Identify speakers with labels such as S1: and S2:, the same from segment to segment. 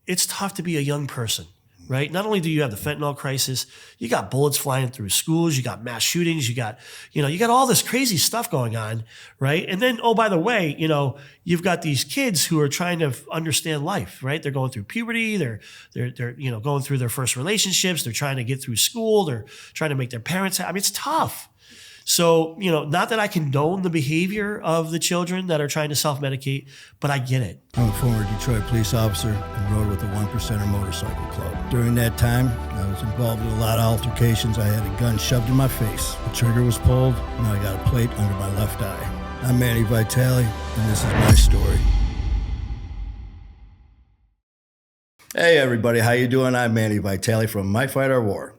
S1: it's tough to be a young person, right? Not only do you have the fentanyl crisis, you got bullets flying through schools, you got mass shootings, you got all this crazy stuff going on, right? And then, oh, by the way, you've got these kids who are trying to understand life, right? They're going through puberty, they're going through their first relationships, they're trying to get through school, they're trying to make their parents happy. I mean, it's tough. So, not that I condone the behavior of the children that are trying to self-medicate, but I get it.
S2: I'm a former Detroit police officer and rode with the One Percenter Motorcycle Club. During that time, I was involved in a lot of altercations. I had a gun shoved in my face. The trigger was pulled, and I got a plate under my left eye. I'm Manny Vitale, and this is my story. Hey everybody, how you doing? I'm Manny Vitale from My Fight Our War.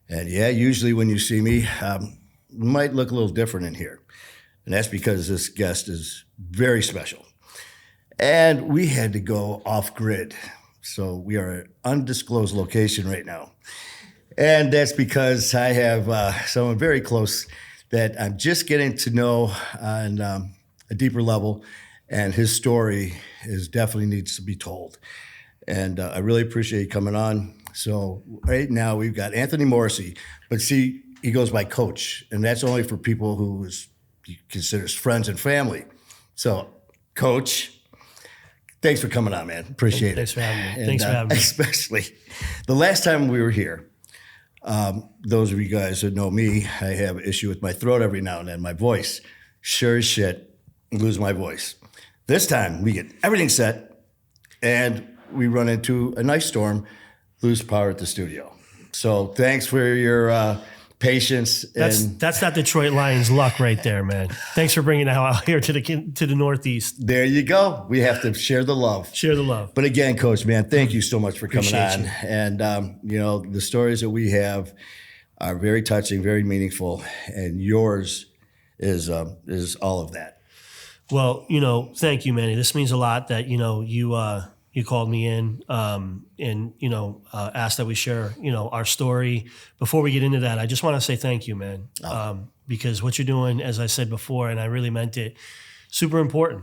S2: And yeah, usually when you see me, might look a little different in here. And that's because this guest is very special. And we had to go off grid. So we are at an undisclosed location right now. And that's because I have someone very close that I'm just getting to know on a deeper level. And his story definitely needs to be told. And I really appreciate you coming on. So right now we've got Anthony Morrissey. But see, he goes by Coach, and that's only for people who he considers friends and family. So, Coach, thanks for coming on, man. Appreciate
S1: Thanks
S2: it.
S1: For having me.
S2: And,
S1: Thanks for having me.
S2: Especially the last time we were here, those of you guys that know me, I have an issue with my throat every now and then, my voice. Sure as shit, lose my voice. This time, we get everything set, and we run into a nice storm, lose power at the studio. So, thanks for your patience.
S1: That's that Detroit Lions luck right there, man. Thanks for bringing it out here to the Northeast.
S2: There you go. We have to share the love.
S1: Share the love.
S2: But again, Coach, man, thank you so much for coming
S1: Appreciate
S2: on.
S1: you.
S2: And the stories that we have are very touching, very meaningful, and yours is all of that.
S1: Well, thank you, Manny. This means a lot that you called me in and asked that we share our story. Before we get into that, I just want to say thank you, man, because what you're doing, as I said before, and I really meant it, super important,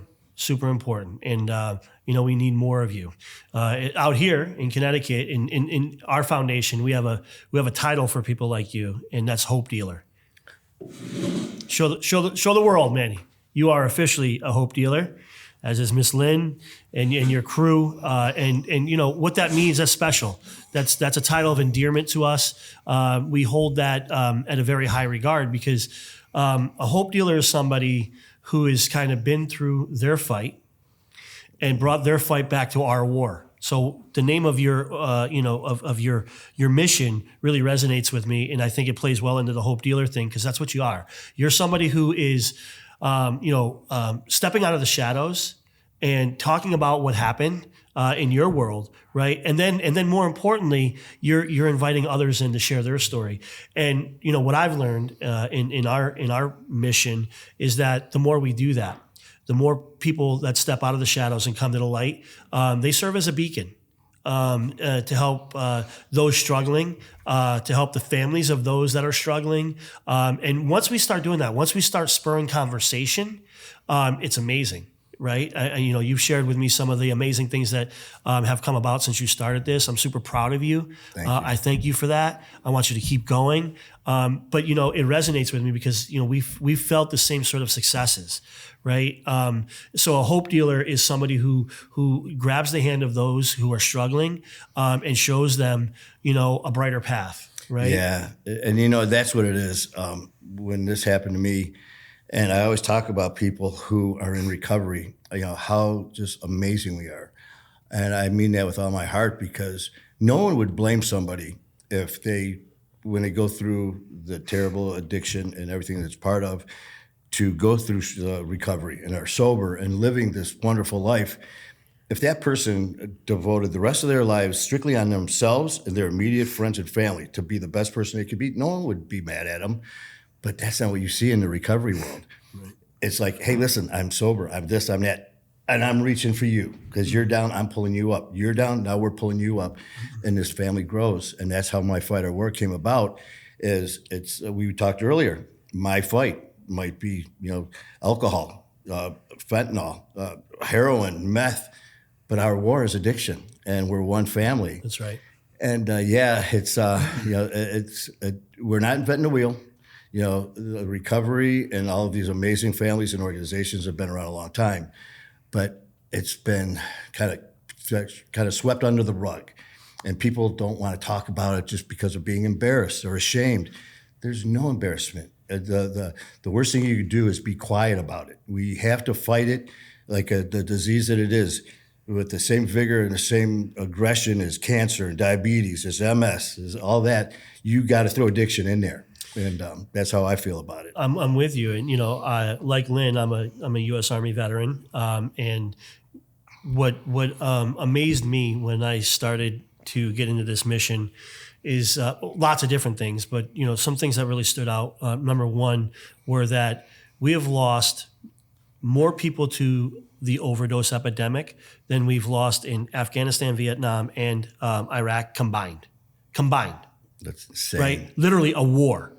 S1: and we need more of you out here in Connecticut. In our foundation, we have a title for people like you, and that's Hope Dealer. Show the world, Manny. You are officially a hope dealer, as is Miss Lynn and your crew. And what that means, that's special. That's a title of endearment to us. We hold that at a very high regard because a hope dealer is somebody who has kind of been through their fight and brought their fight back to our war. So the name of your, of your mission really resonates with me, and I think it plays well into the hope dealer thing because that's what you are. You're somebody who is stepping out of the shadows and talking about what happened in your world, right? And then more importantly, you're inviting others in to share their story. And what I've learned in our mission is that the more we do that, the more people that step out of the shadows and come to the light, they serve as a beacon. To help those struggling, to help the families of those that are struggling. And once we start doing that, once we start spurring conversation, it's amazing, right? You've shared with me some of the amazing things that have come about since you started this. I'm super proud of you.
S2: Thank you.
S1: I thank you for that. I want you to keep going. But it resonates with me because we've felt the same sort of successes, right? So a hope dealer is somebody who grabs the hand of those who are struggling and shows them a brighter path, right?
S2: Yeah, and that's what it is. When this happened to me, and I always talk about people who are in recovery, how just amazing we are. And I mean that with all my heart because no one would blame somebody if when they go through the terrible addiction and everything that's part of, to go through recovery and are sober and living this wonderful life. If that person devoted the rest of their lives strictly on themselves and their immediate friends and family to be the best person they could be, no one would be mad at them. But that's not what you see in the recovery world. Right. It's like, hey, listen, I'm sober, I'm this, I'm that, and I'm reaching for you because you're down, I'm pulling you up. You're down, now we're pulling you up, and this family grows. And that's how My Fight Our War came about. We talked earlier, my fight might be alcohol, fentanyl, heroin, meth, but our war is addiction. and we're one family.
S1: That's right.
S2: And yeah, it's we're not inventing the wheel. The recovery and all of these amazing families and organizations have been around a long time, but it's been kind of swept under the rug, and people don't want to talk about it just because of being embarrassed or ashamed. There's no embarrassment. The worst thing you can do is be quiet about it. We have to fight it like the disease that it is, with the same vigor and the same aggression as cancer and diabetes, as MS, as all that. You got to throw addiction in there, and that's how I feel about it.
S1: I'm with you, and like Lynn, I'm a U.S. Army veteran, and what amazed me when I started to get into this mission is lots of different things, but some things that really stood out. Number one were that we have lost more people to the overdose epidemic than we've lost in Afghanistan, Vietnam, and Iraq combined.
S2: That's insane.
S1: Right? Literally a war.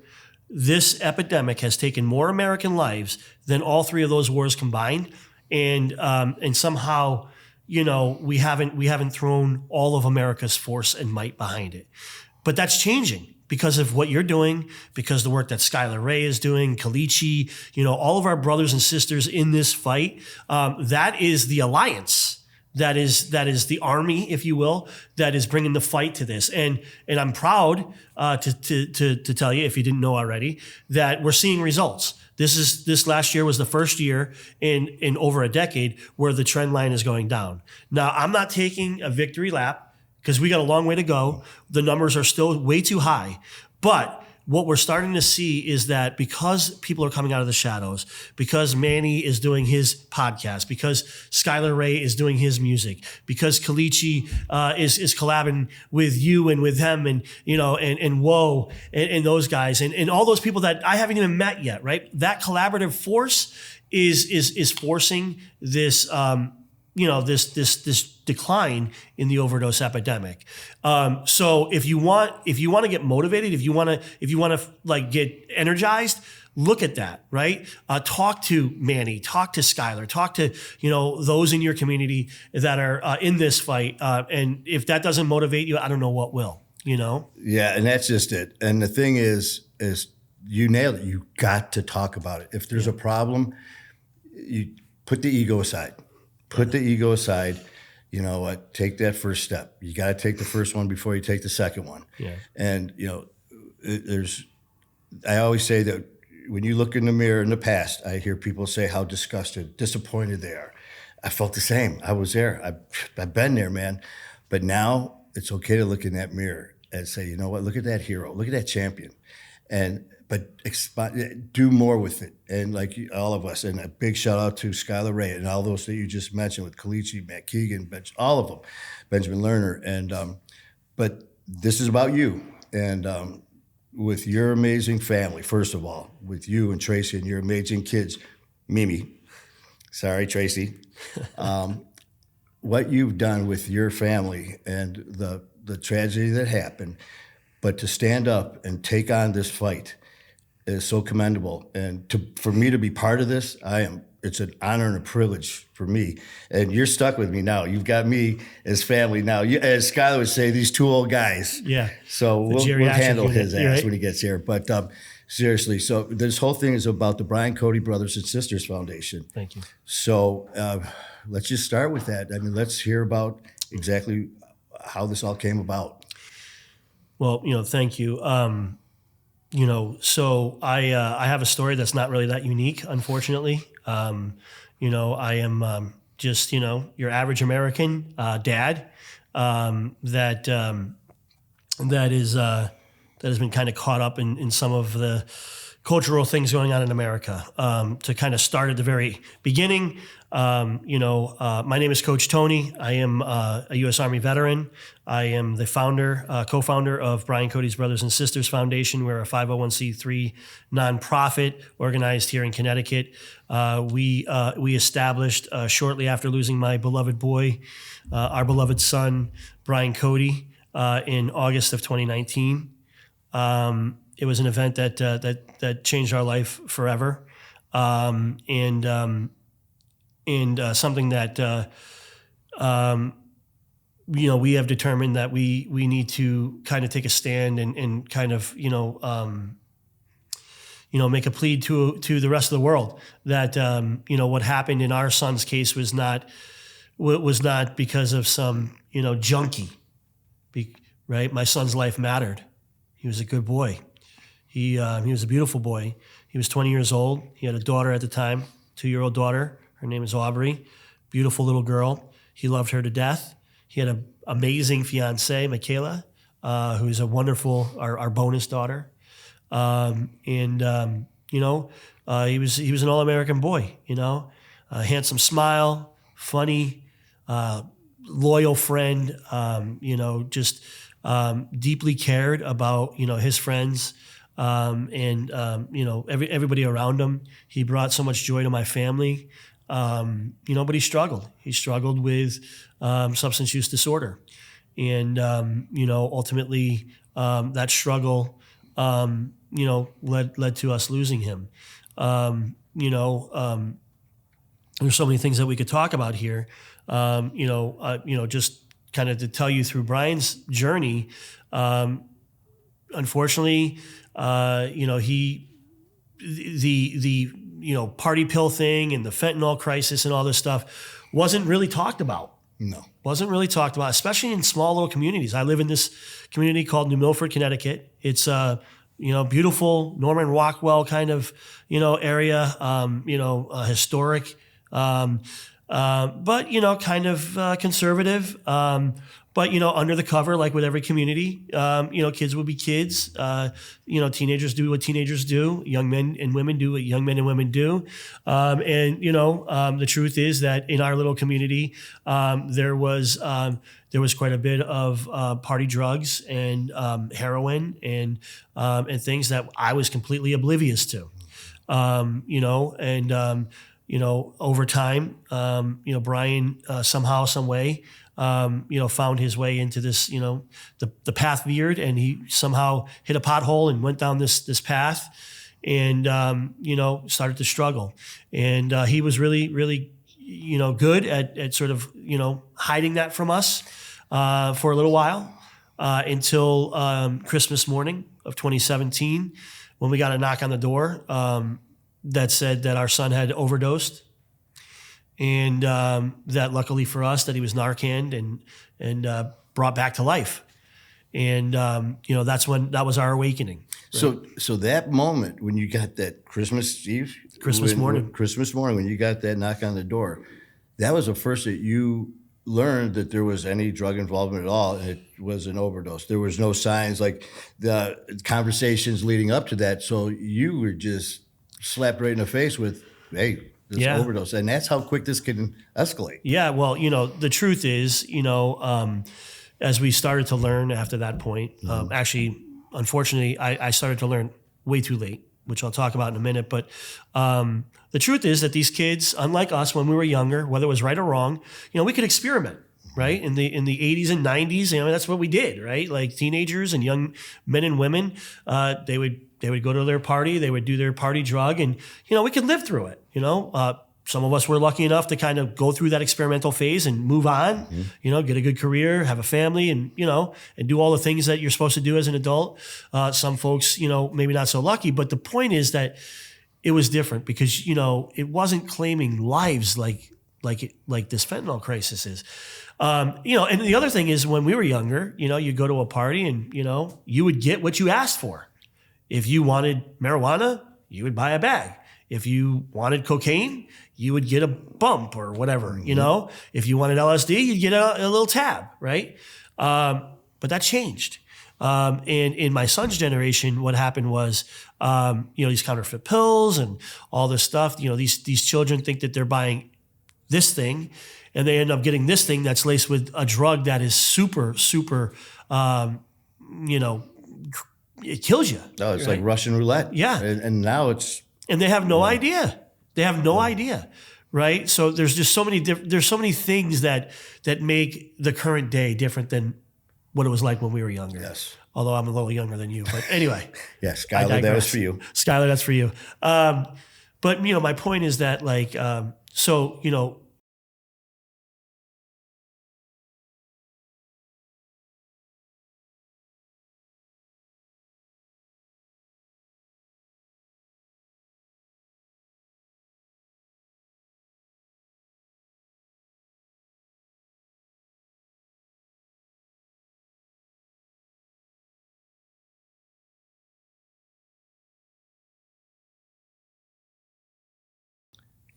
S1: This epidemic has taken more American lives than all three of those wars combined, and somehow, we haven't thrown all of America's force and might behind it. But that's changing because of what you're doing, because the work that Skylar Ray is doing, Kalichi, all of our brothers and sisters in this fight. That is the alliance. That is the army, if you will, that is bringing the fight to this. And I'm proud to tell you, if you didn't know already, that we're seeing results. This last year was the first year in over a decade where the trend line is going down. Now, I'm not taking a victory lap, because we got a long way to go. The numbers are still way too high. But what we're starting to see is that because people are coming out of the shadows, because Manny is doing his podcast, because Skylar Ray is doing his music, because Kalichi is collabing with you and with them, and and Woe and those guys and all those people that I haven't even met yet, right? That collaborative force is forcing this this decline in the overdose epidemic. So if you want to get motivated, if you want to like get energized, look at that, right? Talk to Manny, talk to Skylar, talk to those in your community that are in this fight. And if that doesn't motivate you, I don't know what will.
S2: Yeah, and that's just it. And the thing is you nailed it. You got to talk about it. If there's a problem, you put the ego aside. Put the ego aside. You know what? Take that first step. You got to take the first one before you take the second one.
S1: Yeah.
S2: And I always say that when you look in the mirror in the past, I hear people say how disgusted, disappointed they are. I felt the same. I was there. I've been there, man. But now it's okay to look in that mirror and say, you know what? Look at that hero. Look at that champion. But do more with it. And like all of us, and a big shout out to Skylar Ray and all those that you just mentioned with Kalichi, Matt Keegan, all of them, Benjamin Lerner. And but this is about you. And with your amazing family, first of all, with you and Tracy and your amazing kids, Mimi, sorry, Tracy, what you've done with your family and the tragedy that happened, but to stand up and take on this fight is so commendable. And for me to be part of this, it's an honor and a privilege for me. And you're stuck with me now. You've got me as family now. As Skylar would say, these two old guys.
S1: Yeah.
S2: So we'll handle his ass
S1: right?
S2: when he gets here. But seriously, so this whole thing is about the Brian Cody Brothers and Sisters Foundation.
S1: Thank you.
S2: So let's just start with that. I mean, let's hear about exactly how this all came about.
S1: Well, thank you. So I have a story that's not really that unique, unfortunately. I am just your average American dad that has been kind of caught up in some of the cultural things going on in America. To kind of start at the very beginning, my name is Coach Tony. I am a U.S. Army veteran. I am the co-founder of Brian Cody's Brothers and Sisters Foundation. We're a 501c3 nonprofit organized here in Connecticut. We established shortly after losing my beloved boy, our beloved son, Brian Cody, in August of 2019. It was an event that changed our life forever, and something that we have determined that we need to kind of take a stand and kind of, make a plea to the rest of the world that, what happened in our son's case was not because of some, junkie, right? My son's life mattered. He was a good boy. He was a beautiful boy. He was 20 years old. He had a daughter at the time, 2-year-old daughter. Her name is Aubrey. Beautiful little girl. He loved her to death. He had an amazing fiancée, Michaela, who's a wonderful, our bonus daughter. He was an all-American boy, a handsome smile, funny, loyal friend, just deeply cared about, his friends, everybody around him. He brought so much joy to my family, but he struggled. He struggled with substance use disorder. And, ultimately that struggle, led to us losing him. There's so many things that we could talk about here. Just kind of to tell you through Brian's journey. Unfortunately, the party pill thing and the fentanyl crisis and all this stuff wasn't really talked about.
S2: No.
S1: Wasn't really talked about, especially in small little communities. I live in this community called New Milford, Connecticut. It's beautiful Norman Rockwell kind of, area, historic, but, kind of conservative. But, under the cover, like with every community, kids will be kids. Teenagers do what teenagers do. Young men and women do what young men and women do. The truth is that in our little community, there was quite a bit of party drugs and heroin and things that I was completely oblivious to. Over time, Brian somehow, some way, found his way into this, the path veered, and he somehow hit a pothole and went down this path and, started to struggle. And he was really, really, good at sort of, hiding that from us for a little while until Christmas morning of 2017, when we got a knock on the door that said that our son had overdosed. And that luckily for us, that he was Narcaned and brought back to life. And, that was our awakening. Right?
S2: So that moment when you got that Christmas Eve?
S1: Morning,
S2: when you got that knock on the door, that was the first that you learned that there was any drug involvement at all. It was an overdose. There was no signs, like the conversations leading up to that. So you were just slapped right in the face with, hey, this overdose. And that's how quick this can escalate.
S1: Yeah. Well, the truth is, as we started to learn after that point, actually, unfortunately, I started to learn way too late, which I'll talk about in a minute. But the truth is that these kids, unlike us when we were younger, whether it was right or wrong, we could experiment. Right. In the 80s and 90s, that's what we did. Right. Like teenagers and young men and women, they would go to their party, they would do their party drug, and, we could live through it. Some of us were lucky enough to kind of go through that experimental phase and move on, get a good career, have a family, and, and do all the things that you're supposed to do as an adult. Some folks, maybe not so lucky, but the point is that it was different because, it wasn't claiming lives like this fentanyl crisis is. And the other thing is when we were younger, you go to a party and, you would get what you asked for. If you wanted marijuana, you would buy a bag. If you wanted cocaine, you would get a bump or whatever, If you wanted LSD, you'd get a little tab, right? But that changed. And in my son's generation, what happened was, these counterfeit pills and all this stuff, these children think that they're buying this thing and they end up getting this thing that's laced with a drug that is super, super, it kills you.
S2: No, it's like Russian roulette.
S1: Yeah.
S2: And now it's...
S1: And they have no idea. They have no idea, right? So there's just so many there's so many things that make the current day different than what it was like when we were younger.
S2: Yes.
S1: Although I'm a little younger than you, but anyway.
S2: Yeah, Skylar, that was for you.
S1: Skylar, that's for you. But my point is that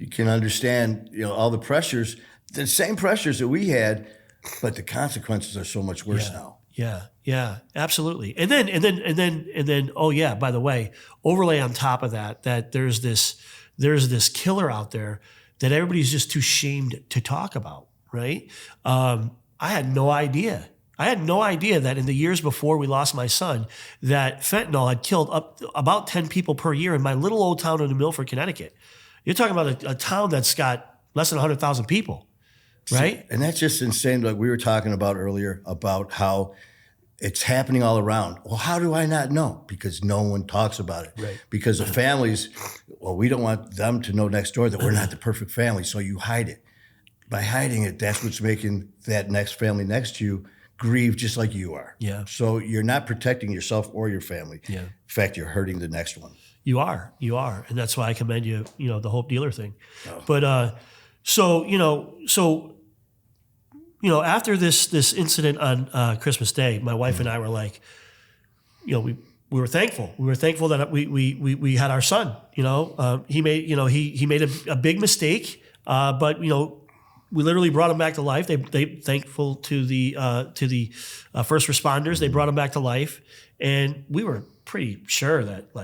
S2: you can understand, all the pressures, the same pressures that we had, but the consequences are so much worse now.
S1: Yeah, absolutely. And then, oh yeah, by the way, overlay on top of that there's this killer out there that everybody's just too shamed to talk about, right? I had no idea. That in the years before we lost my son, that fentanyl had killed up about 10 people per year in my little old town in Milford, Connecticut. You're talking about a town that's got less than 100,000 people, right?
S2: And that's just insane. Like we were talking about earlier about how it's happening all around. Well, how do I not know? Because no one talks about it.
S1: Right.
S2: Because the families, well, we don't want them to know next door that we're not the perfect family, so you hide it. By hiding it, that's what's making that next family next to you grieve just like you are.
S1: Yeah.
S2: So you're not protecting yourself or your family.
S1: Yeah.
S2: In fact, you're hurting the next one.
S1: You are. And that's why I commend you, the Hope Dealer thing. Oh. But, so after this incident on Christmas Day, my wife and I were like, we were thankful. We were thankful that we had our son. He made a big mistake, but we literally brought him back to life. They thankful to the first responders. They brought him back to life, and we were pretty sure that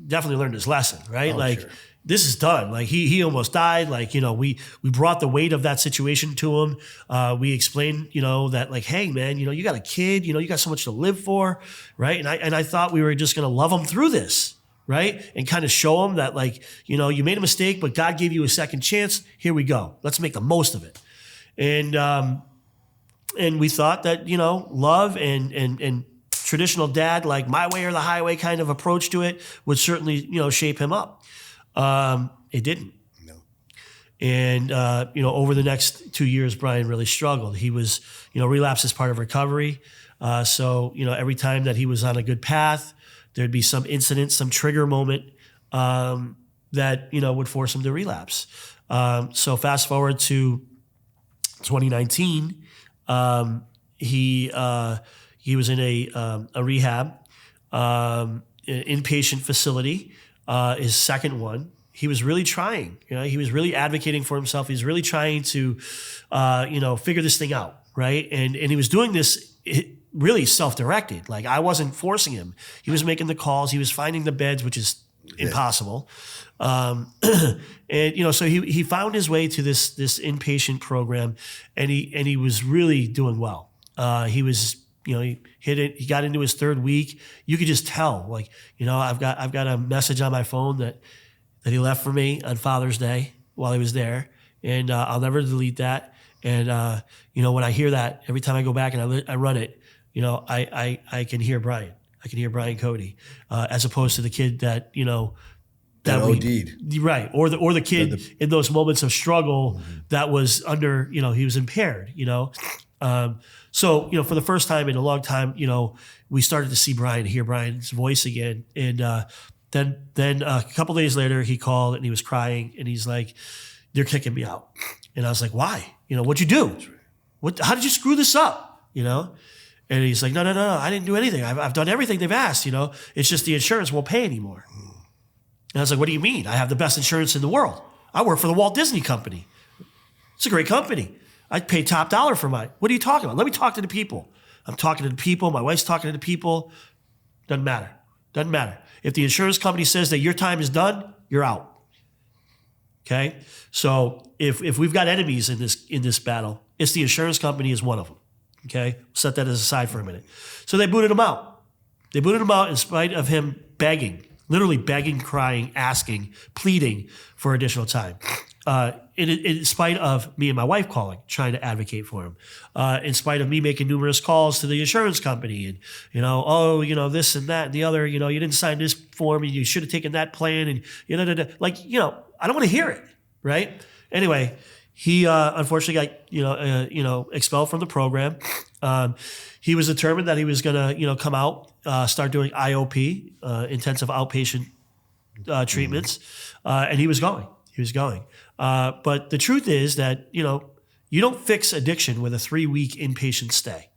S1: definitely learned his lesson, right?
S2: Sure.
S1: This is done. He almost died. We brought the weight of that situation to him. We explained, that hey man, you got a kid, you got so much to live for, right? And I thought we were just going to love him through this, right? And kind of show him that you made a mistake, but God gave you a second chance. Here we go. Let's make the most of it. And we thought that, love and traditional dad, my way or the highway kind of approach to it would certainly, shape him up. It didn't.
S2: No.
S1: And, over the next 2 years, Brian really struggled. He was, relapse is part of recovery. So, every time that he was on a good path, there'd be some incident, some trigger moment, that, would force him to relapse. So fast forward to 2019, he was in a rehab, an inpatient facility, his second one. He was really trying, he was really advocating for himself. He was really trying to, figure this thing out. Right. And he was doing this really self-directed. I wasn't forcing him. He was making the calls. He was finding the beds, which is impossible. And, so he found his way to this inpatient program, and he was really doing well. He was, he hit it. He got into his third week. You could just tell, I've got a message on my phone that he left for me on Father's Day while he was there, and I'll never delete that. And when I hear that, every time I go back and I run it, I can hear Brian. I can hear Brian Cody, as opposed to the kid that that
S2: OD'd.
S1: Right, or the kid in those moments of struggle that was under, he was impaired. So, for the first time in a long time, we started to see Brian, hear Brian's voice again. And then a couple days later, he called and he was crying and he's like, "They're kicking me out." And I was like, "Why? What'd you do? How did you screw this up?" And he's like, No, I didn't do anything. I've done everything they've asked, It's just the insurance won't pay anymore. And I was like, "What do you mean? I have the best insurance in the world. I work for the Walt Disney Company. It's a great company. I'd pay top dollar for mine. What are you talking about? Let me talk to the people." I'm talking to the people. My wife's talking to the people. Doesn't matter. If the insurance company says that your time is done, you're out. Okay? So if we've got enemies in this battle, it's the insurance company is one of them. Okay? Set that aside for a minute. So they booted him out. They booted him out in spite of him begging, literally begging, crying, asking, pleading for additional time. In spite of me and my wife calling, trying to advocate for him, in spite of me making numerous calls to the insurance company and, this and that and the other, you didn't sign this form and you should have taken that plan and, I don't want to hear it, right? Anyway, he unfortunately got, expelled from the program. He was determined that he was going to, come out, start doing IOP, intensive outpatient treatments, and he was going. But the truth is that, you don't fix addiction with a 3-week inpatient stay.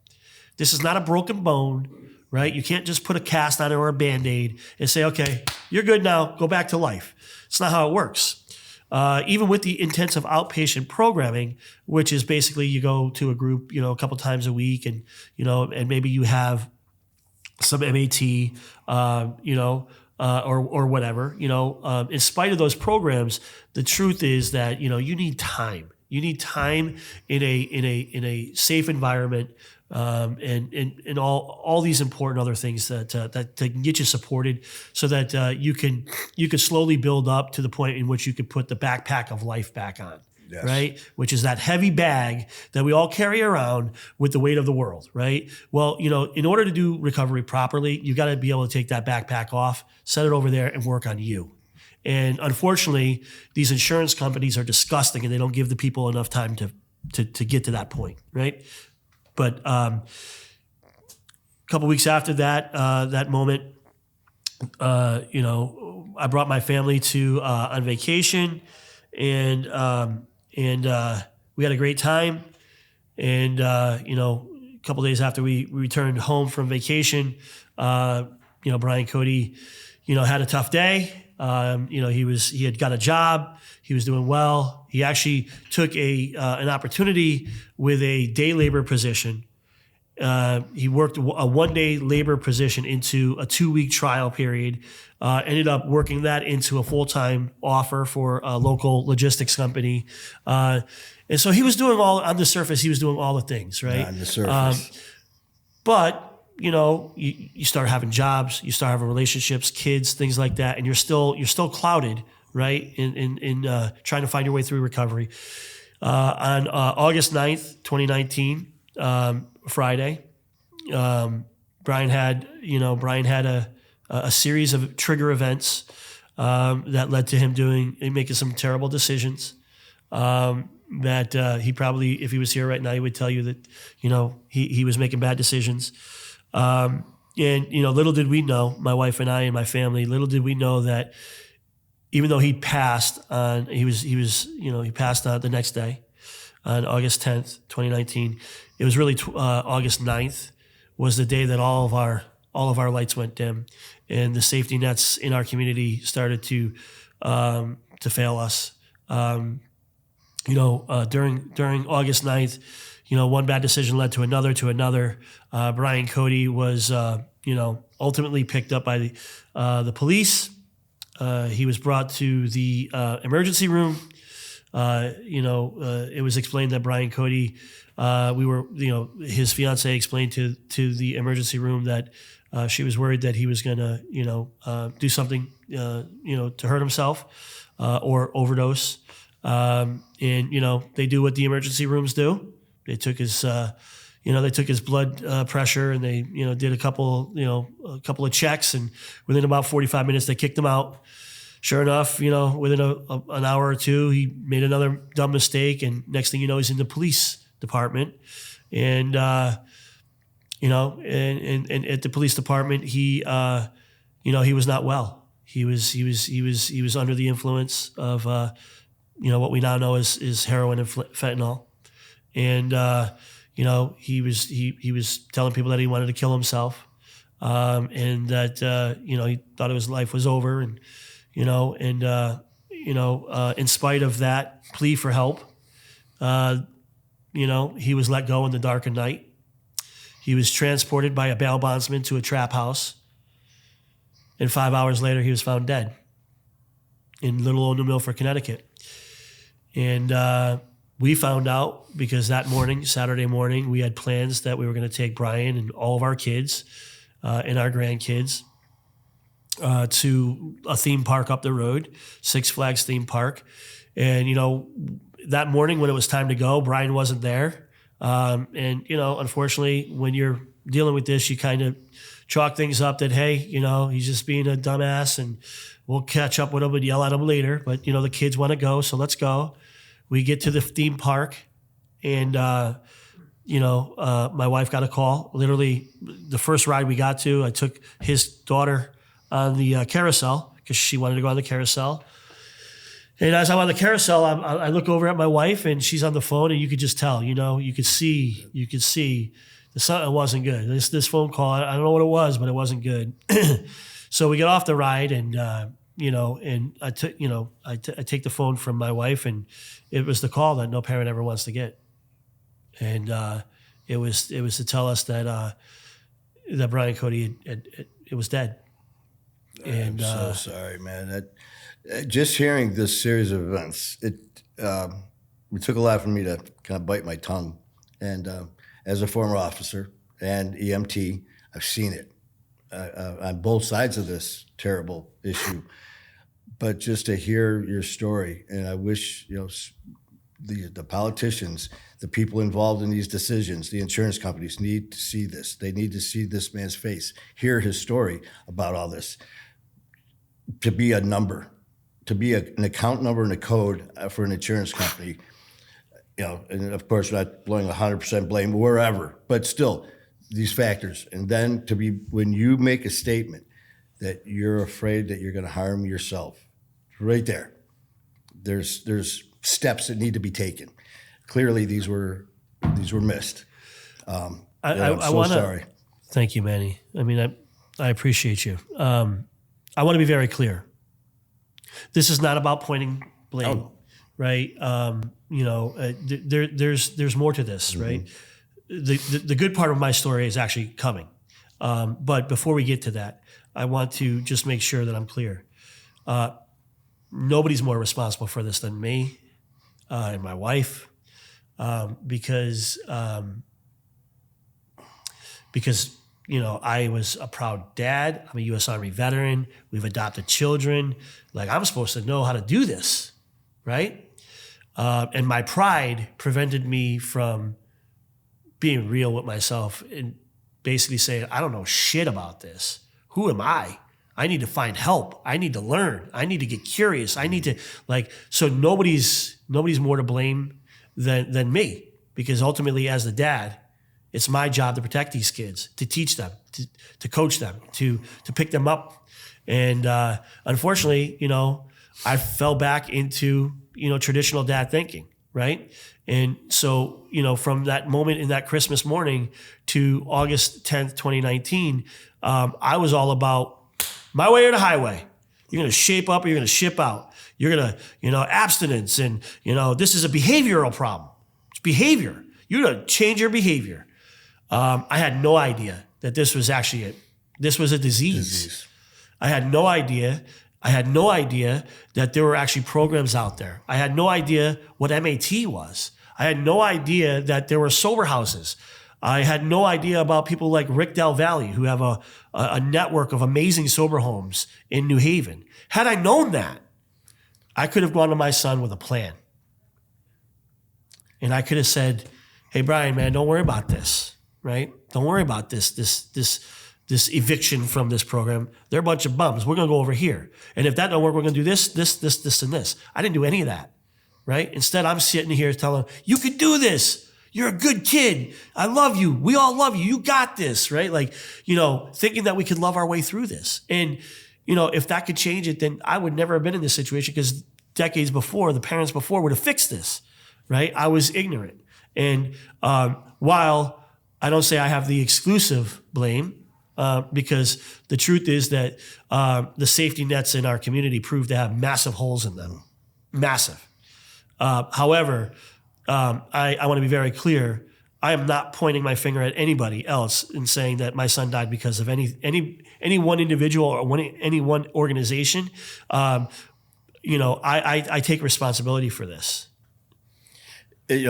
S1: This is not a broken bone, right? You can't just put a cast on it or a Band-Aid and say, "Okay, you're good now, go back to life." It's not how it works. even with the intensive outpatient programming, which is basically you go to a group, a couple times a week, and and maybe you have some MAT, or whatever, in spite of those programs, the truth is that, you need time. You need time in a safe environment, and all these important other things that can get you supported, so that you can slowly build up to the point in which you can put the backpack of life back on. Yes. Right? Which is that heavy bag that we all carry around with the weight of the world, right? Well, in order to do recovery properly, you got to be able to take that backpack off, set it over there, and work on you. And unfortunately, these insurance companies are disgusting, and they don't give the people enough time to get to that point, right? But a couple weeks after that moment, I brought my family on vacation, and we had a great time. And a couple days after we returned home from vacation, Brian Cody, had a tough day. He had got a job. He was doing well. He actually took an opportunity with a day labor position. He worked a 1-day labor position into a 2-week trial period. Ended up working that into a full-time offer for a local logistics company. And so he was doing on the surface, he was doing all the things, right?
S2: On the surface.
S1: But you start having jobs, you start having relationships, kids, things like that, and you're still clouded, right? In trying to find your way through recovery. On August 9th, 2019, Friday, Brian had a series of trigger events that led to him making some terrible decisions. That he probably, if he was here right now, he would tell you that he was making bad decisions. And little did we know, my wife and I and my family, little did we know that even though he passed he passed the next day on August 10th, 2019. It was really August 9th was the day that all of our lights went dim, and the safety nets in our community started to fail us. During August 9th, one bad decision led to another. Brian Cody was, ultimately picked up by the police. He was brought to the emergency room. It was explained that Brian Cody, his fiance explained to the emergency room that she was worried that he was going to, do something, to hurt himself or overdose. And they do what the emergency rooms do. They took his, blood pressure, and they, did a couple of checks, and within about 45 minutes, they kicked him out. Sure enough, within an hour or two, he made another dumb mistake, and next thing you know, he's in the police department. And, and at the police department, he was not well. He was under the influence of, what we now know is heroin and fentanyl. And, he was telling people that he wanted to kill himself, and that, he thought his life was over. And, in spite of that plea for help, he was let go in the dark of night. He was transported by a bail bondsman to a trap house. And 5 hours later, he was found dead in Little Old New Milford, Connecticut. And we found out because that morning, Saturday morning, we had plans that we were going to take Brian and all of our kids and our grandkids to a theme park up the road, Six Flags theme park. And, that morning when it was time to go, Brian wasn't there. And, unfortunately, when you're dealing with this, you kind of chalk things up that, hey, he's just being a dumbass and we'll catch up with him and yell at him later. But, the kids want to go, so let's go. We get to the theme park, and, my wife got a call. Literally, the first ride we got to, I took his daughter on the carousel because she wanted to go on the carousel. And as I'm on the carousel, I look over at my wife, and she's on the phone, and you could just tell, you could see it wasn't good. This phone call, I don't know what it was, but it wasn't good. So we get off the ride, and, and I took, I take the phone from my wife, and it was the call that no parent ever wants to get. And it was to tell us that Brian Cody it was dead. And
S2: I'm so sorry, man. Just hearing this series of events, it took a lot for me to kind of bite my tongue. And as a former officer and EMT, I've seen it on both sides of this terrible issue. But just to hear your story, and I wish the politicians, the people involved in these decisions, the insurance companies need to see this. They need to see this man's face, hear his story about all this. To be a number, to be an account number and a code for an insurance company, and of course, not blowing 100% blame wherever, but still these factors. And then to be, when you make a statement that you're afraid that you're going to harm yourself, right there, there's steps that need to be taken. Clearly, these were missed. I'm so sorry.
S1: Thank you, Manny. I mean, I appreciate you. I want to be very clear. This is not about pointing blame, right? There's more to this, right? The good part of my story is actually coming. But before we get to that, I want to just make sure that I'm clear. Nobody's more responsible for this than me and my wife, because I was a proud dad. I'm a U.S. Army veteran. We've adopted children. Like, I'm supposed to know how to do this, right? And my pride prevented me from being real with myself and basically saying, I don't know shit about this. Who am I? I need to find help. I need to learn. I need to get curious. I need to so nobody's more to blame than me, because ultimately, as the dad, it's my job to protect these kids, to teach them, to coach them, to pick them up. And unfortunately, I fell back into, traditional dad thinking, right? And so, from that moment in that Christmas morning to August 10th, 2019, I was all about my way or the highway. You're going to shape up or you're going to ship out. You're going to, abstinence. And, this is a behavioral problem. It's behavior. You're going to change your behavior. I had no idea that this was actually this was a disease. I had no idea. That there were actually programs out there. I had no idea what MAT was. I had no idea that there were sober houses. I had no idea about people like Rick Del Valle, who have a network of amazing sober homes in New Haven. Had I known that, I could have gone to my son with a plan. And I could have said, hey, Brian, man, don't worry about this. Right? Don't worry about this eviction from this program. They're a bunch of bums. We're going to go over here. And if that don't work, we're going to do this, and this. I didn't do any of that. Right? Instead, I'm sitting here telling them, you can do this. You're a good kid. I love you. We all love you. You got this. Right? Thinking that we could love our way through this. And, if that could change it, then I would never have been in this situation, because decades before, the parents before would have fixed this. Right? I was ignorant. And while I don't say I have the exclusive blame, because the truth is that the safety nets in our community prove to have massive holes in them. Massive. However, I want to be very clear. I am not pointing my finger at anybody else and saying that my son died because of any one individual or any one organization. I take responsibility for this.
S2: I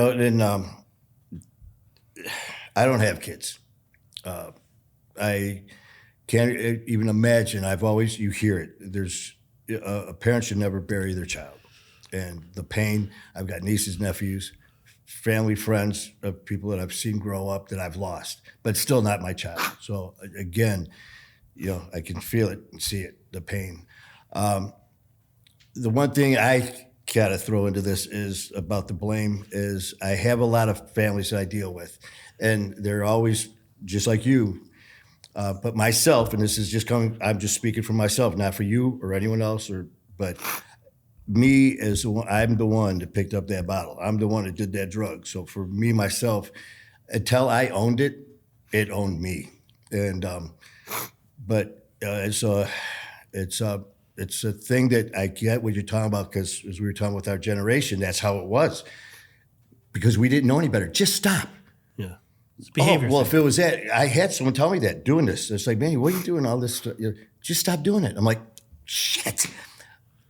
S2: don't have kids. I can't even imagine. You hear it. There's a parent should never bury their child, and the pain. I've got nieces, nephews, family, friends of people that I've seen grow up that I've lost, but still not my child. So again, I can feel it and see it, the pain. The one thing I gotta throw into this is about the blame is I have a lot of families that I deal with, and they're always just like you, but myself, and this is just coming, I'm just speaking for myself, not for you or anyone else, but me as I'm the one that picked up that bottle. I'm the one that did that drug. So for me, myself, until I owned it, it owned me. And, it's it's a thing that I get what you're talking about, because as we were talking with our generation, that's how it was, because we didn't know any better. Just stop.
S1: Yeah. It's a behavior
S2: Well,
S1: thing.
S2: if it was that, I had someone tell me that doing this. It's like, man, what are you doing all this stuff? Just stop doing it. I'm like, shit.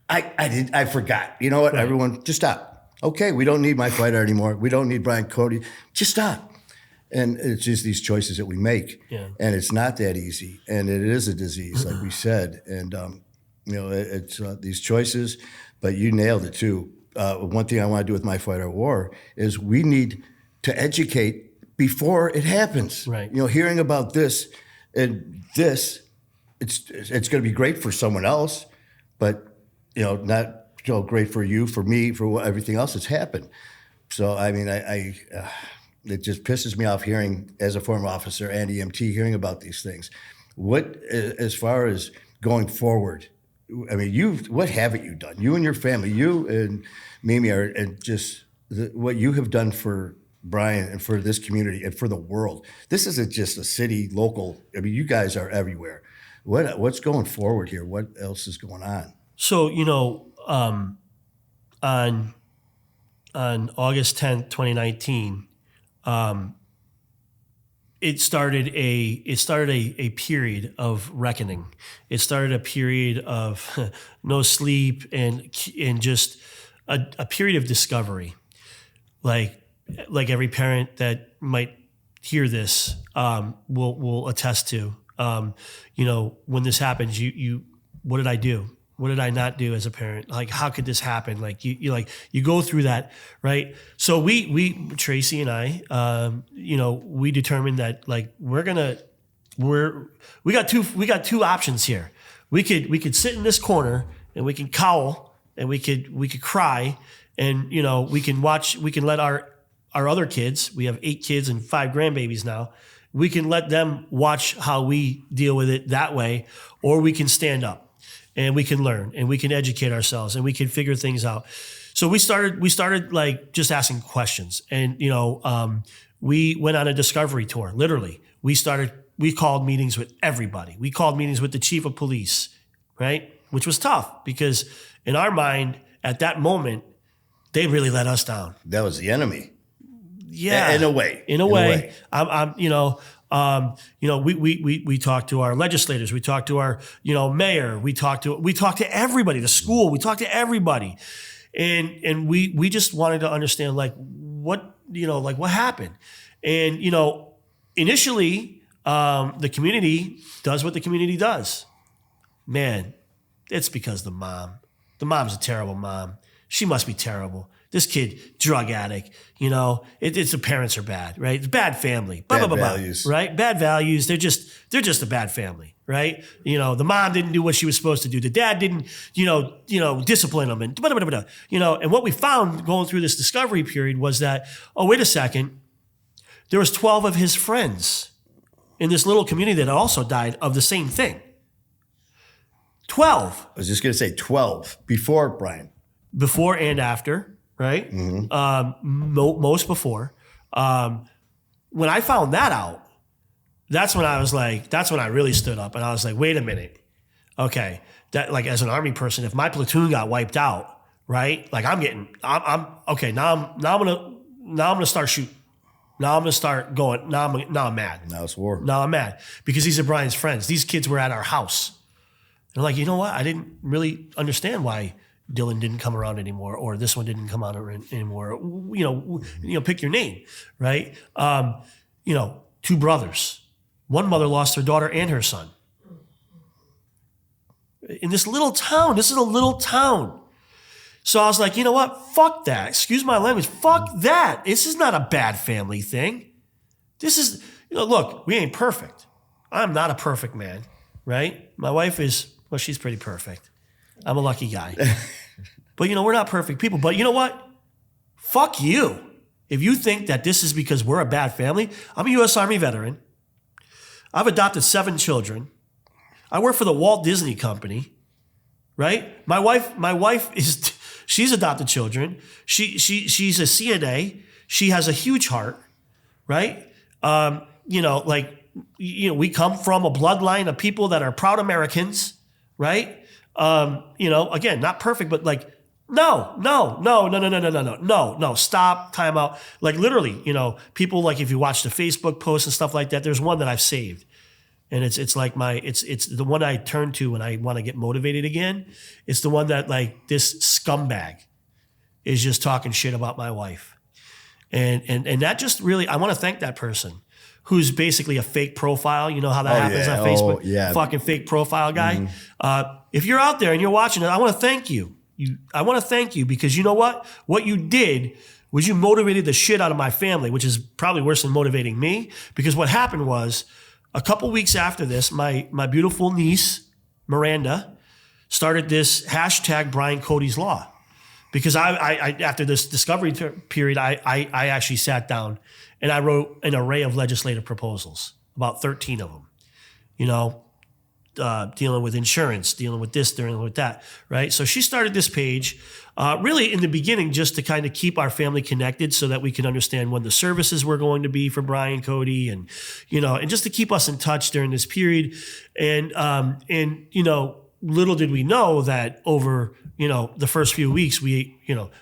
S2: I forgot. You know what?
S1: Right.
S2: Everyone, just stop. Okay, we don't need my fighter anymore. We don't need Brian Cody. Just stop. And it's just these choices that we make.
S1: Yeah.
S2: And it's not that easy. And it is a disease, like we said. And, it's these choices, but you nailed it too. One thing I want to do with My Fight or War is we need to educate before it happens.
S1: Right.
S2: Hearing about this and this, it's going to be great for someone else, but not great for you, for me, for everything else that's happened. So I mean, it just pisses me off hearing, as a former officer and EMT, hearing about these things. What, as far as going forward, I mean, what haven't you done? You and your family, you and Mimi, and just what you have done for Brian and for this community and for the world. This isn't just a city, local. I mean, you guys are everywhere. What's going forward here? What else is going on?
S1: So, on August 10th, 2019, it started a period of reckoning. It started a period of no sleep and just a period of discovery. Like every parent that might hear this will attest to. When this happens, you what did I do? What did I not do as a parent? Like, how could this happen? Like you go through that, right? So we Tracy and I, we determined that like we got two options here. We could sit in this corner and we can cowl and we could cry and we can let our other kids, we have 8 kids and 5 grandbabies now. We can let them watch how we deal with it that way, or we can stand up. And we can learn and we can educate ourselves and we can figure things out. So we started like just asking questions, and we went on a discovery tour. Literally, we called meetings with everybody. We called meetings with the chief of police, right? Which was tough because in our mind at that moment, they really let us down.
S2: That was the enemy.
S1: Yeah,
S2: in a way.
S1: We talked to our legislators, we talked to our, mayor, we talked to everybody, the school, we talked to everybody. And we just wanted to understand what happened. And, initially, the community does what the community does. Man, it's because the mom's a terrible mom. She must be terrible. This kid, drug addict, it's the parents are bad, right? It's bad family,
S2: Bad values.
S1: right? Bad values. They're just a bad family, right? The mom didn't do what she was supposed to do. The dad didn't, discipline them and and what we found going through this discovery period was that, oh, wait a second, there was 12 of his friends in this little community that also died of the same thing. 12.
S2: I was just going to say 12 before Brian.
S1: Before and after. Right? Mm-hmm. Most before. When I found that out, that's when I really stood up and I was like, wait a minute. Okay. That as an Army person, if my platoon got wiped out, right? Like I'm okay. Now I'm going to start shooting. Now I'm going to start going. Now I'm mad.
S2: Now it's war.
S1: Now I'm mad because these are Brian's friends. These kids were at our house. And you know what? I didn't really understand why Dylan didn't come around anymore, or this one didn't come out anymore. Pick your name, right? 2 brothers. One mother lost her daughter and her son. In this little town, this is a little town. So I was like, you know what? Fuck that. Excuse my language. Fuck that. This is not a bad family thing. This is, look, we ain't perfect. I'm not a perfect man, right? My wife is, well, she's pretty perfect. I'm a lucky guy. But, we're not perfect people. But you know what? Fuck you. If you think that this is because we're a bad family, I'm a U.S. Army veteran. I've adopted 7 children. I work for the Walt Disney Company, right? My wife is, she's adopted children. She's a CNA. She has a huge heart, right? We come from a bloodline of people that are proud Americans, right? Again, not perfect, but like, no, stop, time out. Like literally, people, like if you watch the Facebook posts and stuff like that, there's one that I've saved. And it's like it's the one I turn to when I want to get motivated again. It's the one that like this scumbag is just talking shit about my wife. And that just really, I want to thank that person who's basically a fake profile. You know how that happens on Facebook? Fucking fake profile guy. If you're out there and you're watching it, I want to thank you. I want to thank you because you know what? What you did was you motivated the shit out of my family, which is probably worse than motivating me. Because what happened was a couple weeks after this, my beautiful niece, Miranda, started this hashtag Brian Cody's Law. Because I after this discovery period, I actually sat down and I wrote an array of legislative proposals, about 13 of them, dealing with insurance, dealing with this, dealing with that, right? So she started this page really in the beginning just to kind of keep our family connected so that we could understand when the services were going to be for Brian Cody and just to keep us in touch during this period. And little did we know that over, the first few weeks,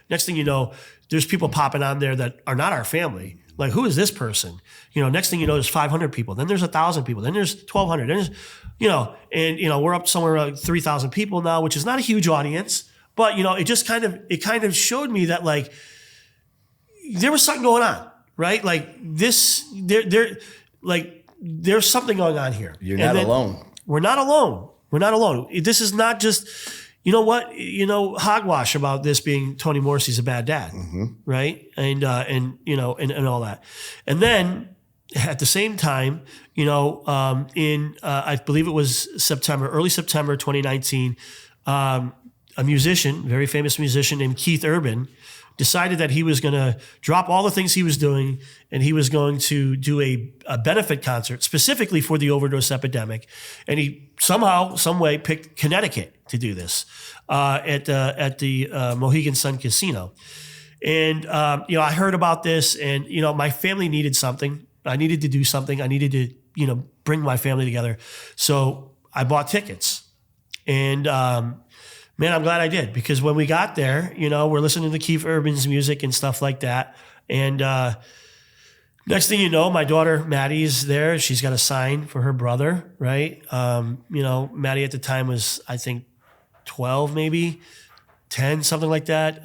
S1: next thing you know, there's people popping on there that are not our family. Like, who is this person? Next thing you know, there's 500 people. Then there's 1,000 people. Then there's 1,200. Then there's, we're up somewhere around 3,000 people now, which is not a huge audience. But, it just kind of showed me that, like, there was something going on, right? Like, there's something going on here.
S2: You're not alone.
S1: We're not alone. We're not alone. This is not just, hogwash about this being Tony Morrissey's a bad dad, right? And all that. And then at the same time, I believe it was early September 2019, a musician, very famous musician named Keith Urban, decided that he was going to drop all the things he was doing and he was going to do a benefit concert specifically for the overdose epidemic. And he somehow, some way picked Connecticut to do this at the Mohegan Sun Casino. And, I heard about this and, my family needed something. I needed to do something. I needed to, bring my family together. So I bought tickets and, man, I'm glad I did because when we got there, we're listening to Keith Urban's music and stuff like that. And next thing you know, my daughter Maddie's there. She's got a sign for her brother, right? Maddie at the time was, I think, 12, maybe 10, something like that.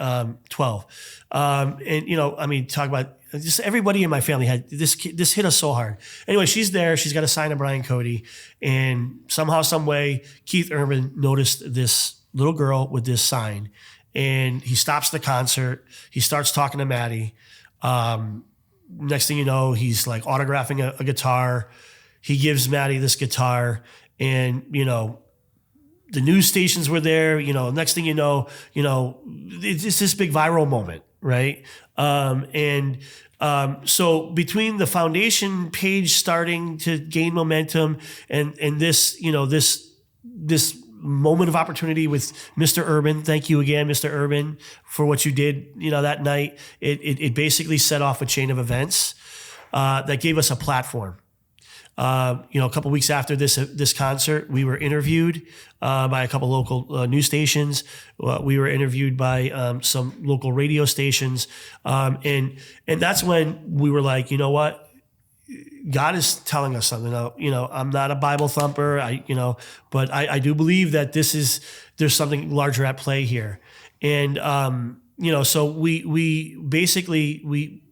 S1: 12. Talk about just everybody in my family had this hit us so hard. Anyway, she's there. She's got a sign of Brian Cody. And somehow, some way, Keith Urban noticed this little girl with this sign and he stops the concert. He starts talking to Maddie. Next thing you know, he's like autographing a guitar. He gives Maddie this guitar and, the news stations were there, next thing you know, it's this big viral moment. Right. So between the foundation page starting to gain momentum and this, this moment of opportunity with Mr. Urban. Thank you again, Mr. Urban, for what you did, that night. It basically set off a chain of events that gave us a platform. A couple weeks after this concert, we were interviewed by a couple local news stations. We were interviewed by some local radio stations, and that's when we were like, you know what? God is telling us something. I'm not a Bible thumper, but I do believe that there's something larger at play here. And, so we basically, we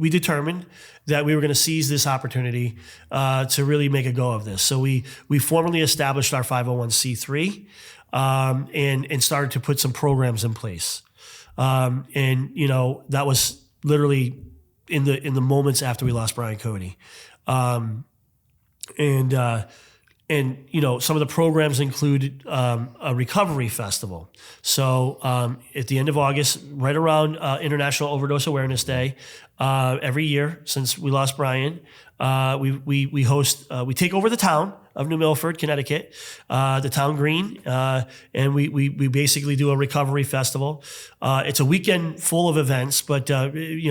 S1: determined that we were going to seize this opportunity to really make a go of this. So we formally established our 501c3 and started to put some programs in place. That was literally in the moments after we lost Brian Cody. Some of the programs included a recovery festival. So at the end of August, right around International Overdose Awareness Day, every year since we lost Brian, we host, we take over the town of New Milford, Connecticut, the town green, and we basically do a recovery festival. It's a weekend full of events, but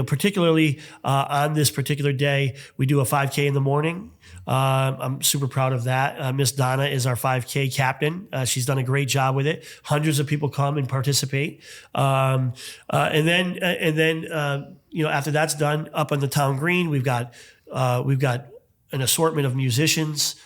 S1: particularly on this particular day, we do a 5K in the morning. I'm super proud of that. Miss Donna is our 5K captain. She's done a great job with it. Hundreds of people come and participate. And then after that's done, up on the town green, we've got an assortment of musicians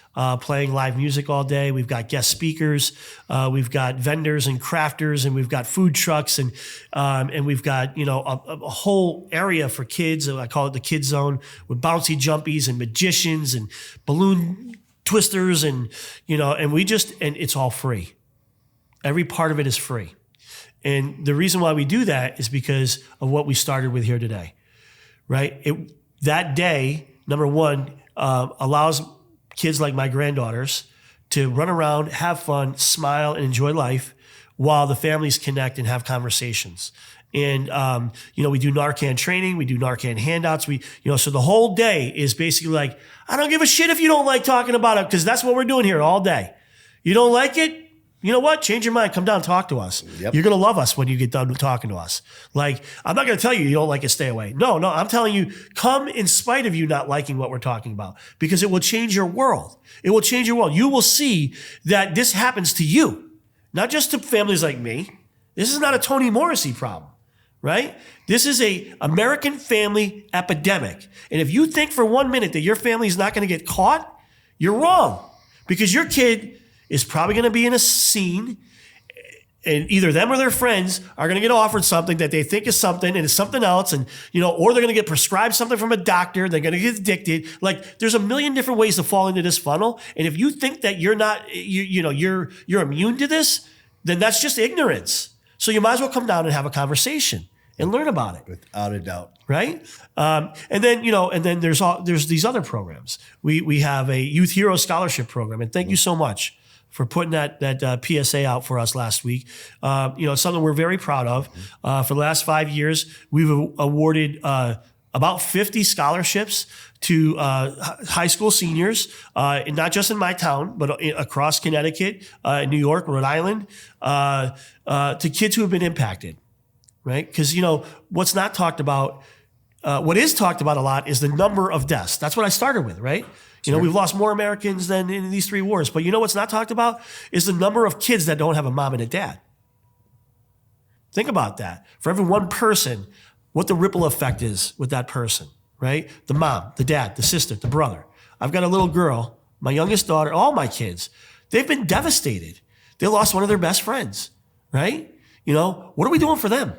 S1: playing live music all day. We've got guest speakers. We've got vendors and crafters, and we've got food trucks, and we've got a whole area for kids. I call it the Kid Zone, with bouncy jumpies and magicians and balloon twisters, and it's all free. Every part of it is free. And the reason why we do that is because of what we started with here today, right? That day, number one, allows kids like my granddaughters to run around, have fun, smile, and enjoy life while the families connect and have conversations. And, we do Narcan training, we do Narcan handouts. So the whole day is basically like, I don't give a shit if you don't like talking about it, because that's what we're doing here all day. You don't like it? You know what? Change your mind. Come down, talk to us.
S2: Yep.
S1: You're going to love us when you get done talking to us. Like, I'm not going to tell you don't like it, stay away. No, I'm telling you, come in spite of you not liking what we're talking about, because it will change your world. It will change your world. You will see that this happens to you, not just to families like me. This is not a Toni Morrissey problem, right? This is a American family epidemic. And if you think for 1 minute that your family is not going to get caught, you're wrong, because your kid is probably going to be in a scene, and either them or their friends are going to get offered something that they think is something and it's something else. And, or they're going to get prescribed something from a doctor. They're going to get addicted. Like, there's a million different ways to fall into this funnel. And if you think that you're not, you're immune to this, then that's just ignorance. So you might as well come down and have a conversation and learn about it.
S2: Without a doubt.
S1: Right. And then there's these other programs. We have a Youth Hero Scholarship program. And thank you so much for putting that PSA out for us last week. It's something we're very proud of. For the last 5 years, we've awarded about 50 scholarships to high school seniors, not just in my town, but across Connecticut, New York, Rhode Island, to kids who have been impacted, right? Because, what's not talked about, what is talked about a lot is the number of deaths. That's what I started with, right? Sure. We've lost more Americans than in these 3 wars. But what's not talked about is the number of kids that don't have a mom and a dad. Think about that. For every one person, what the ripple effect is with that person, right? The mom, the dad, the sister, the brother. I've got a little girl, my youngest daughter, all my kids, they've been devastated. They lost one of their best friends, right? What are we doing for them?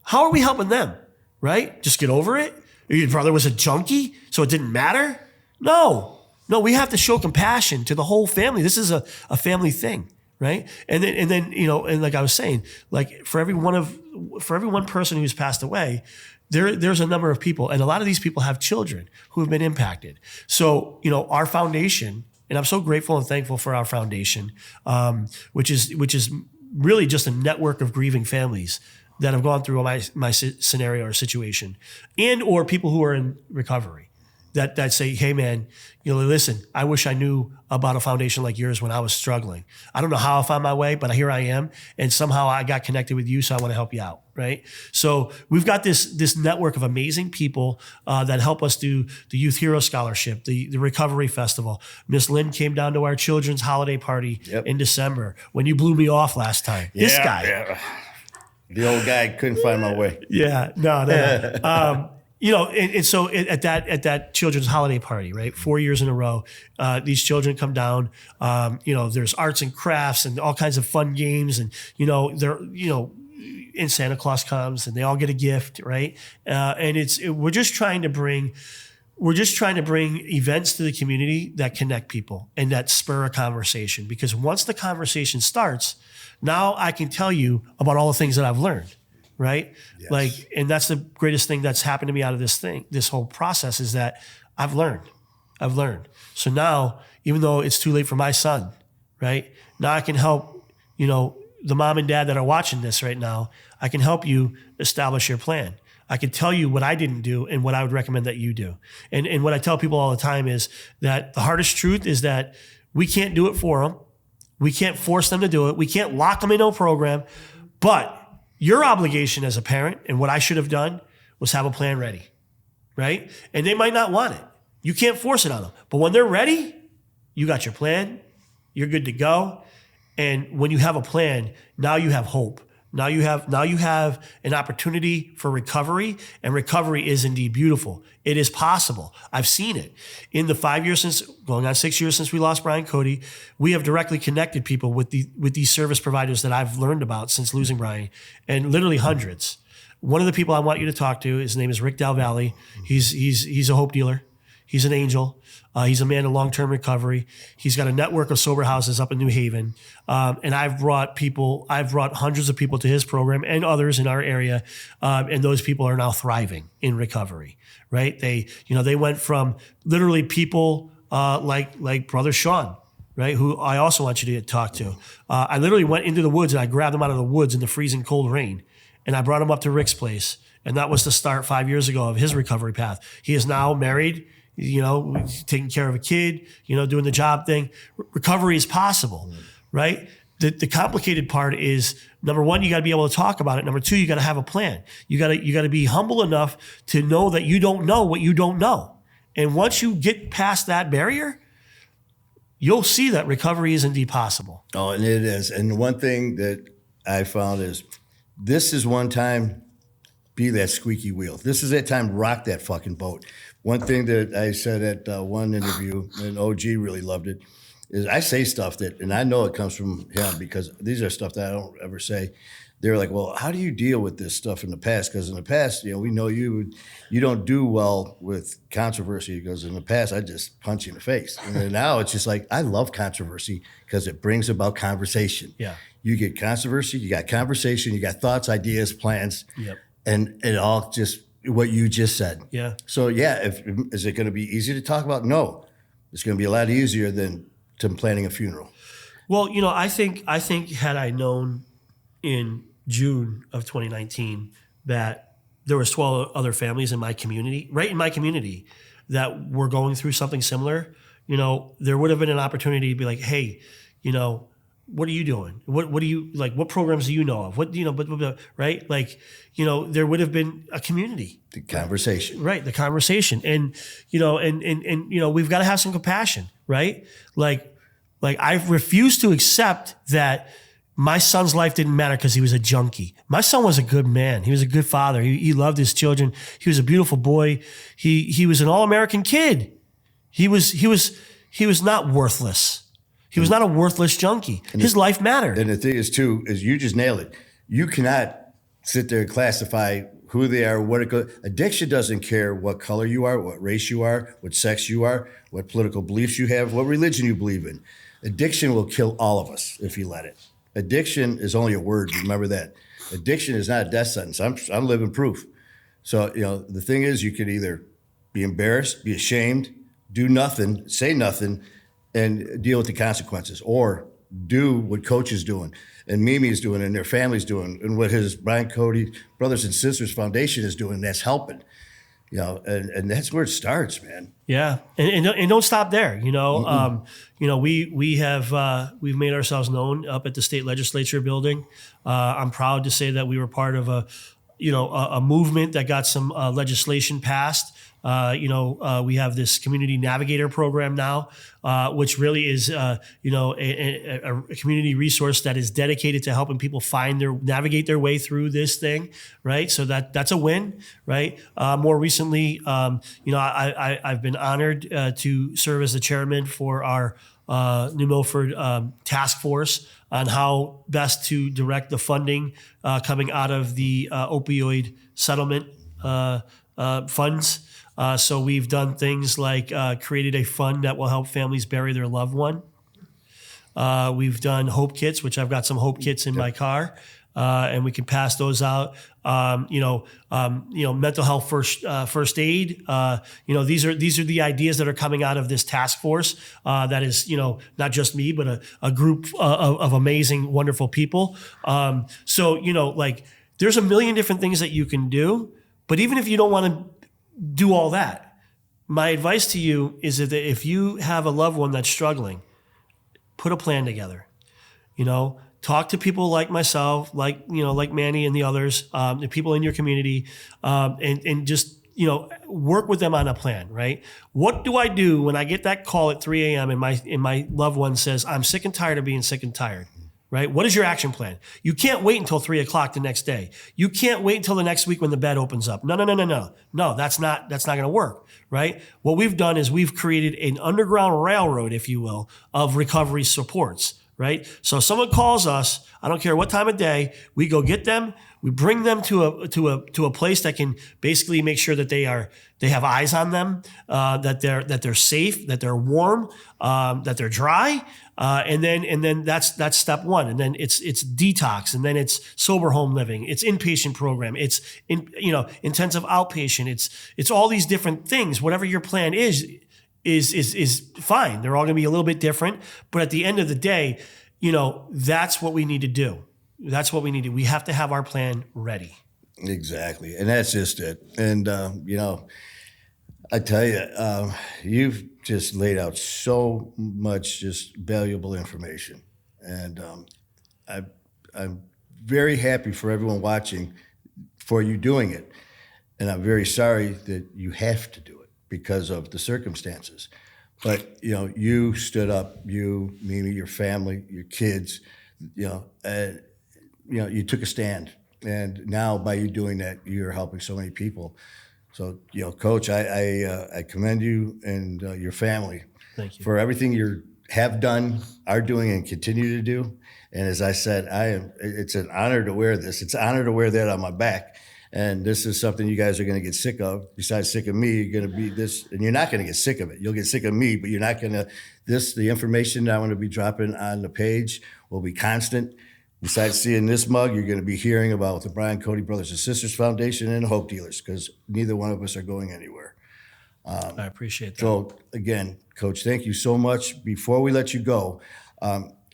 S1: How are we helping them, right? Just get over it? Your brother was a junkie, so it didn't matter? No, we have to show compassion to the whole family. This is a family thing, right? And then and like I was saying, like for every one person who's passed away, there's a number of people, and a lot of these people have children who have been impacted. So our foundation, and I'm so grateful and thankful for our foundation, which is really just a network of grieving families that have gone through my scenario or situation, and or people who are in recovery. That say, hey man, listen, I wish I knew about a foundation like yours when I was struggling. I don't know how I found my way, but here I am, and somehow I got connected with you, so I want to help you out, right? So we've got this network of amazing people that help us do the Youth Hero Scholarship, the Recovery Festival. Miss Lynn came down to our children's holiday party in December when you blew me off last time.
S2: Yeah,
S1: this guy.
S2: Yeah. The old guy couldn't find my way.
S1: Yeah, no. And so at that children's holiday party, right, 4 years in a row, these children come down. There's arts and crafts and all kinds of fun games, and and Santa Claus comes and they all get a gift, right? We're just trying to bring events to the community that connect people and that spur a conversation. Because once the conversation starts, now I can tell you about all the things that I've learned. Right? Yes. And that's the greatest thing that's happened to me out of this whole process, is that I've learned. So now, even though it's too late for my son, right? Now I can help, the mom and dad that are watching this right now, I can help you establish your plan. I can tell you what I didn't do and what I would recommend that you do. And what I tell people all the time is that the hardest truth is that we can't do it for them. We can't force them to do it. We can't lock them into a program, but your obligation as a parent, and what I should have done, was have a plan ready, right? And they might not want it. You can't force it on them. But when they're ready, you got your plan, you're good to go. And when you have a plan, now you have hope. Now you have an opportunity for recovery, and recovery is indeed beautiful. It is possible. I've seen it. In the 5 years since, going on 6 years since we lost Brian Cody, we have directly connected people with these service providers that I've learned about since losing Brian, and literally hundreds. One of the people I want you to talk to, his name is Rick Del Valle. He's a hope dealer. He's an angel. He's a man in long-term recovery. He's got a network of sober houses up in New Haven. And I've brought hundreds of people to his program and others in our area. And those people are now thriving in recovery, right? They went from literally people like Brother Sean, right? Who I also want you to talk to. I literally went into the woods and I grabbed him out of the woods in the freezing cold rain. And I brought him up to Rick's place. And that was the start 5 years ago of his recovery path. He is now married, taking care of a kid, doing the job thing. Recovery is possible, right? The complicated part is, number one, you got to be able to talk about it. Number two, you got to have a plan. You got to be humble enough to know that you don't know what you don't know. And once you get past that barrier, you'll see that recovery is indeed possible.
S2: Oh, and it is. And one thing that I found is, this is one time, be that squeaky wheel. This is that time, rock that fucking boat. One thing that I said at one interview, and OG really loved it, is I say stuff that, and I know it comes from him because these are stuff that I don't ever say. They're like, well, how do you deal with this stuff in the past? Because in the past, we know you don't do well with controversy, because in the past, I just punch you in the face. And then now it's just like, I love controversy because it brings about conversation.
S1: Yeah.
S2: You get controversy, you got conversation, you got thoughts, ideas, plans,
S1: Yep.
S2: and it all just what you just said.
S1: Yeah.
S2: So yeah, is it going to be easy to talk about? No, it's going to be a lot easier than planning a funeral.
S1: Well, I think had I known in June of 2019 that there was 12 other families in my community, that were going through something similar, there would have been an opportunity to be like, hey, what are you doing? What do you like? What programs do you know of? What right? Like, there would have been a community.
S2: The conversation.
S1: Right, the conversation. And we've got to have some compassion, right? Like I refuse to accept that my son's life didn't matter because he was a junkie. My son was a good man. He was a good father. He loved his children. He was a beautiful boy. He was an all-American kid. He was not worthless. He was not a worthless junkie. His life mattered.
S2: And the thing is, too, is you just nailed it. You cannot sit there and classify who they are, what it goes. Addiction doesn't care what color you are, what race you are, what sex you are, what political beliefs you have, what religion you believe in. Addiction will kill all of us if you let it. Addiction is only a word. Remember that. Addiction is not a death sentence. I'm living proof. So, the thing is, you could either be embarrassed, be ashamed, do nothing, say nothing, and deal with the consequences, or do what Coach is doing and Mimi's doing and their family's doing and what his Brian Cody Brothers and Sisters Foundation is doing. That's helping, and that's where it starts, man.
S1: Yeah. And don't stop there. We've made ourselves known up at the state legislature building. I'm proud to say that we were part of a movement that got some legislation passed. We have this community navigator program now, which really is, a community resource that is dedicated to helping people navigate their way through this thing, right? So that's a win, right? More recently, I've been honored to serve as the chairman for our New Milford task force on how best to direct the funding coming out of the opioid settlement funds. So we've done things like created a fund that will help families bury their loved one. We've done hope kits, which I've got some hope kits in my car, and we can pass those out. Mental health first aid. These are the ideas that are coming out of this task force. That is, not just me, but a group of amazing, wonderful people. There's a million different things that you can do. But even if you don't want to do all that, my advice to you is that if you have a loved one that's struggling, put a plan together. Talk to people like myself, like Manny and the others, the people in your community, and just work with them on a plan, right? What do I do when I get that call at 3 a.m. and my loved one says, I'm sick and tired of being sick and tired? Right? What is your action plan? You can't wait until 3 o'clock the next day. You can't wait until the next week when the bed opens up. No, that's not going to work, right? What we've done is we've created an underground railroad, if you will, of recovery supports, right? So if someone calls us, I don't care what time of day, we go get them, we bring them to a place that can basically make sure that they have eyes on them, that they're safe, that they're warm, that they're dry. And then that's step one. And then it's detox, and then it's sober home living. It's inpatient program. It's intensive outpatient. It's all these different things. Whatever your plan is fine. They're all going to be a little bit different, but at the end of the day, that's what we need to do. That's what we need to do. We have to have our plan ready.
S2: Exactly. And that's just it. And, I tell you, you've just laid out so much just valuable information. And I'm very happy for everyone watching for you doing it. And I'm very sorry that you have to do it because of the circumstances. But, you stood up, you, Mimi, your family, your kids, you took a stand. And now by you doing that, you're helping so many people. So, Coach, I commend you and your family.
S1: Thank you
S2: for everything you have done, are doing, and continue to do. And as I said, it's an honor to wear this. It's an honor to wear that on my back. And this is something you guys are going to get sick of. Besides sick of me, you're going to be this, and you're not going to get sick of it. You'll get sick of me, but you're not going to, the information that I'm going to be dropping on the page will be constant. Besides seeing this mug, you're going to be hearing about the Brian Cody Brothers and Sisters Foundation and Hope Dealers, because neither one of us are going anywhere.
S1: I appreciate that.
S2: So again, Coach, thank you so much. Before we let you go,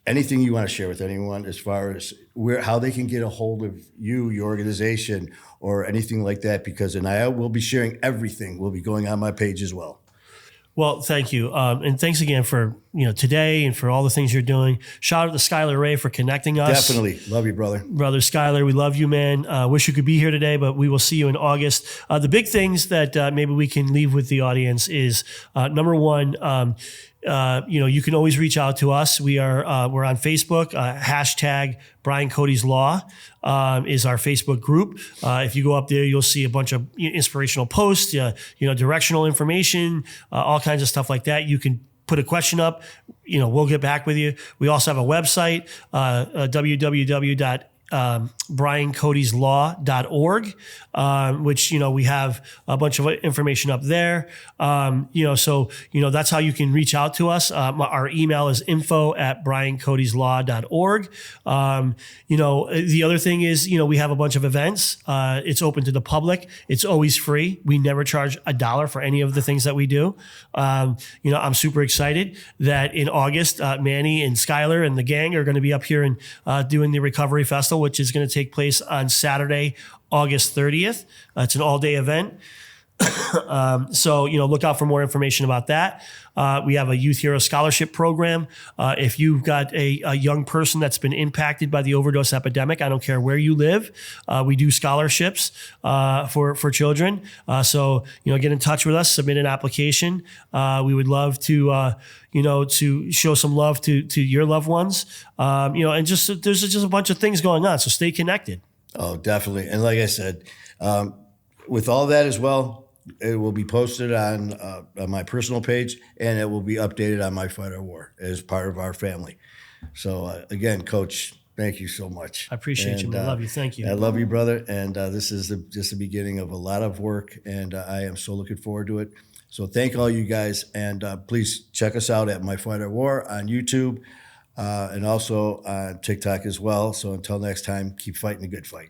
S2: anything you want to share with anyone as far as how they can get a hold of you, your organization, or anything like that? Because I will be sharing everything. Will be going on my page as well.
S1: Well, thank you. And thanks again for, today and for all the things you're doing. Shout out to Skylar Ray for connecting us.
S2: Definitely. Love you, brother.
S1: Brother Skylar, we love you, man. Wish you could be here today, but we will see you in August. The big things that maybe we can leave with the audience is, number one, you can always reach out to us. We're on Facebook. Hashtag Brian Cody's Law is our Facebook group. If you go up there, you'll see a bunch of inspirational posts, directional information, all kinds of stuff like that. You can put a question up. We'll get back with you. We also have a website, www.briancodyslaw.org, which, we have a bunch of information up there. So that's how you can reach out to us. Our email is info@briancodyslaw.org. The other thing is, we have a bunch of events. It's open to the public. It's always free. We never charge $1 for any of the things that we do. I'm super excited that in August, Manny and Skylar and the gang are going to be up here and doing the Recovery Festival, which is going to take place on Saturday, August 30th. It's an all-day event. So, look out for more information about that. We have a Youth Hero Scholarship Program. If you've got a young person that's been impacted by the overdose epidemic, I don't care where you live, we do scholarships for children. So, get in touch with us, submit an application. We would love to show some love to your loved ones. And there's just a bunch of things going on. So stay connected.
S2: Oh, definitely. And like I said, with all that as well, it will be posted on my personal page, and it will be updated on My Fight or War as part of our family. So again, Coach, thank you so much.
S1: I appreciate you. I love you. Thank you.
S2: I love you, brother. And this is just the beginning of a lot of work, and I am so looking forward to it. So thank all you guys, and please check us out at My Fight or War on YouTube and also on TikTok as well. So until next time, keep fighting the good fight.